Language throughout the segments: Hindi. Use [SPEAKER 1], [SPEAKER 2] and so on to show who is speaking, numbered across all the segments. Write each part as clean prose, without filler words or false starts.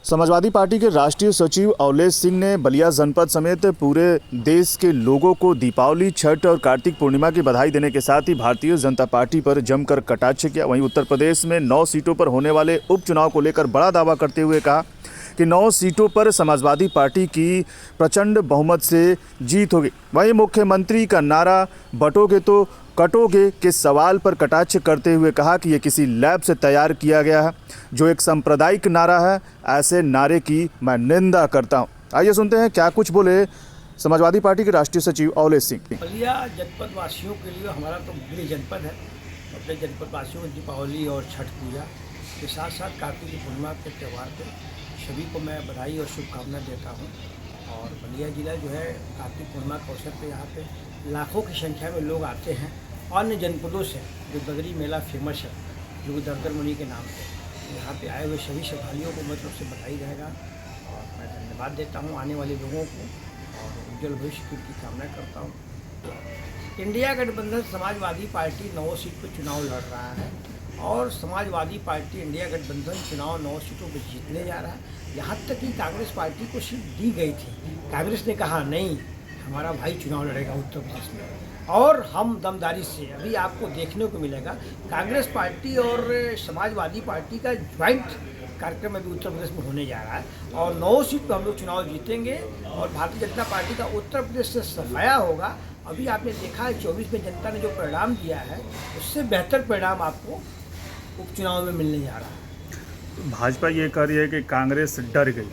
[SPEAKER 1] समाजवादी पार्टी के राष्ट्रीय सचिव अवलेश सिंह ने बलिया जनपद समेत पूरे देश के लोगों को दीपावली, छठ और कार्तिक पूर्णिमा की बधाई देने के साथ ही भारतीय जनता पार्टी पर जमकर कटाक्ष किया। वहीं उत्तर प्रदेश में 9 सीटों पर होने वाले उपचुनाव को लेकर बड़ा दावा करते हुए कहा कि 9 सीटों पर समाजवादी पार्टी की प्रचंड बहुमत से जीत होगी। वहीं मुख्यमंत्री का नारा बटोगे तो कटोगे के सवाल पर कटाक्ष करते हुए कहा कि ये किसी लैब से तैयार किया गया है, जो एक सांप्रदायिक नारा है। ऐसे नारे की मैं निंदा करता हूं। आइए सुनते हैं क्या कुछ बोले समाजवादी पार्टी के राष्ट्रीय सचिव अवलेश सिंह।
[SPEAKER 2] बलिया जनपद वासियों के लिए हमारा तो गृह जनपद है। अपने जनपद वासियों को दीपावली और छठ पूजा के साथ साथ कार्तिक पूर्णिमा के त्यौहार पर सभी को मैं बधाई और शुभकामनाएं देता हूं। और बलिया ज़िला जो है कार्तिक पूर्णिमा के अवसर पर यहाँ पे लाखों की संख्या में लोग आते हैं। अन्य जनपदों से जो बदरी मेला फेमस है, जो दरदर मुनि के नाम से, यहाँ पे आए हुए सभी श्रद्धालुओं को मेरी तरफ से बधाई रहेगा और मैं धन्यवाद देता हूँ आने वाले लोगों को और उज्जवल भविष्य की कामना करता हूँ। इंडिया गठबंधन समाजवादी पार्टी 9 सीट पर चुनाव लड़ रहा है और समाजवादी पार्टी इंडिया गठबंधन चुनाव 9 सीटों पर जीतने जा रहा है। यहाँ तक कि कांग्रेस पार्टी को सीट दी गई थी, कांग्रेस ने कहा नहीं, हमारा भाई चुनाव लड़ेगा उत्तर प्रदेश में और हम दमदारी से अभी आपको देखने को मिलेगा। कांग्रेस पार्टी और समाजवादी पार्टी का ज्वाइंट कार्यक्रम अभी उत्तर प्रदेश में होने जा रहा है और 9 सीट पर हम लोग चुनाव जीतेंगे और भारतीय जनता पार्टी का उत्तर प्रदेश से सफाया होगा। अभी आपने देखा है 24 में जनता ने जो परिणाम दिया है, उससे बेहतर परिणाम आपको उपचुनाव में मिलने जा रहा है।
[SPEAKER 1] भाजपा ये कह रही है कि कांग्रेस डर गई,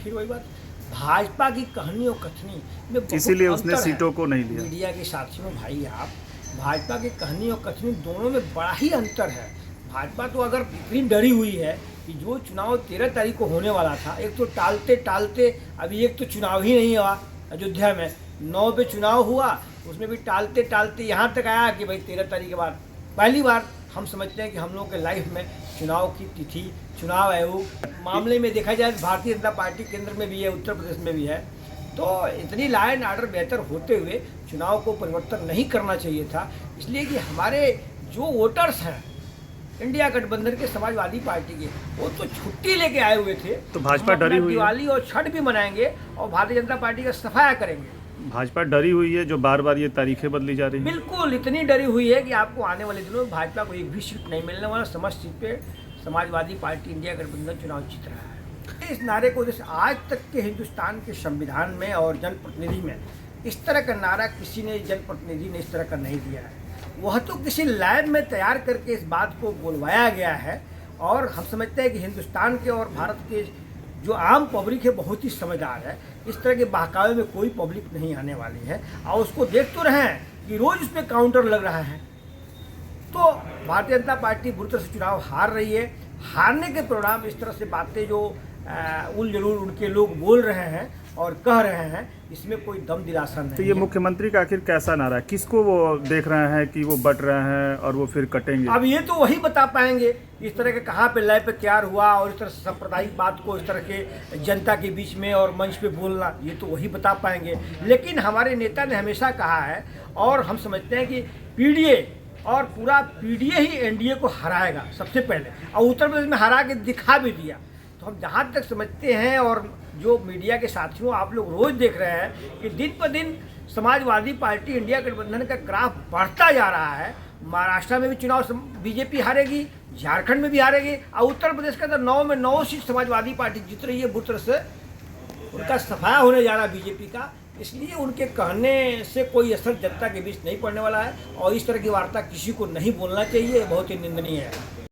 [SPEAKER 2] फिर वही बात, भाजपा की कहानी और कथनी में
[SPEAKER 1] इसीलिए उसने सीटों को नहीं लिया।
[SPEAKER 2] मीडिया के साथियों भाई, आप भाजपा की कहानी और कथनी दोनों में बड़ा ही अंतर है। भाजपा तो अगर इतनी डरी हुई है कि जो चुनाव 13 तारीख को होने वाला था, एक तो टालते टालते अभी एक तो चुनाव ही नहीं हुआ अयोध्या में, 9 पे चुनाव हुआ, उसमें भी टालते टालते यहाँ तक आया कि भाई 13 तारीख के बाद पहली बार हम समझते हैं कि हम लोगों के लाइफ में चुनाव की तिथि, चुनाव आयोग मामले में देखा जाए भारतीय जनता पार्टी केंद्र में भी है, उत्तर प्रदेश में भी है। तो इतनी लॉ एंड ऑर्डर बेहतर होते हुए चुनाव को परिवर्तन नहीं करना चाहिए था, इसलिए कि हमारे जो वोटर्स हैं इंडिया गठबंधन के समाजवादी पार्टी के, वो तो छुट्टी लेके आए हुए थे।
[SPEAKER 1] तो भाजपा डरी हुई है,
[SPEAKER 2] दिवाली और छठ भी मनाएंगे और भारतीय जनता पार्टी का सफाया करेंगे।
[SPEAKER 1] भाजपा डरी हुई है जो बार बार ये तारीखें बदली जा रही है।
[SPEAKER 2] बिल्कुल इतनी डरी हुई है कि आपको आने वाले दिनों में भाजपा को एक भी सीट नहीं मिलने वाला। समस्त सीट पे समाजवादी पार्टी इंडिया गठबंधन चुनाव जीत रहा है। इस नारे को जैसे आज तक के हिंदुस्तान के संविधान में और जनप्रतिनिधि में इस तरह का नारा किसी ने, जनप्रतिनिधि ने इस तरह का नहीं दिया है। वह तो किसी लैब में तैयार करके इस बात को बोलवाया गया है और हम समझते हैं कि हिंदुस्तान के और भारत के जो आम पब्लिक है बहुत ही समझदार है। इस तरह के बहकावे में कोई पब्लिक नहीं आने वाली है और उसको देख तो रहे हैं कि रोज उस पर काउंटर लग रहा है। तो भारतीय जनता पार्टी बुरी तरह से चुनाव हार रही है। हारने के परिणाम इस तरह से बातें जो उल जरूर उनके लोग बोल रहे हैं और कह रहे हैं, इसमें कोई दम दिलासा नहीं।
[SPEAKER 1] तो ये मुख्यमंत्री का आखिर कैसा नारा है, किसको वो देख रहे हैं कि वो बट रहे हैं और वो फिर कटेंगे?
[SPEAKER 2] अब ये तो वही बता पाएंगे इस तरह के कहाँ पे लय पे तैयार हुआ और इस तरह से सांप्रदायिक बात को इस तरह के जनता के बीच में और मंच पे बोलना, ये तो वही बता पाएंगे। लेकिन हमारे नेता ने हमेशा कहा है और हम समझते हैं कि पीडीए और पूरा पीडीए ही एनडीए को हराएगा सबसे पहले, और उत्तर प्रदेश में हरा के दिखा भी दिया। तो हम जहाँ तक समझते हैं और जो मीडिया के साथियों आप लोग रोज देख रहे हैं कि दिन पर दिन समाजवादी पार्टी इंडिया गठबंधन का ग्राफ बढ़ता जा रहा है। महाराष्ट्र में भी चुनाव बीजेपी हारेगी, झारखंड में भी हारेगी और उत्तर प्रदेश का तो 9 में 9 सीट समाजवादी पार्टी जीत रही है। बुरी तरह से उनका सफाया होने जा रहा है बीजेपी का, इसलिए उनके कहने से कोई असर जनता के बीच नहीं पड़ने वाला है और इस तरह की वार्ता किसी को नहीं बोलना चाहिए, बहुत ही निंदनीय है।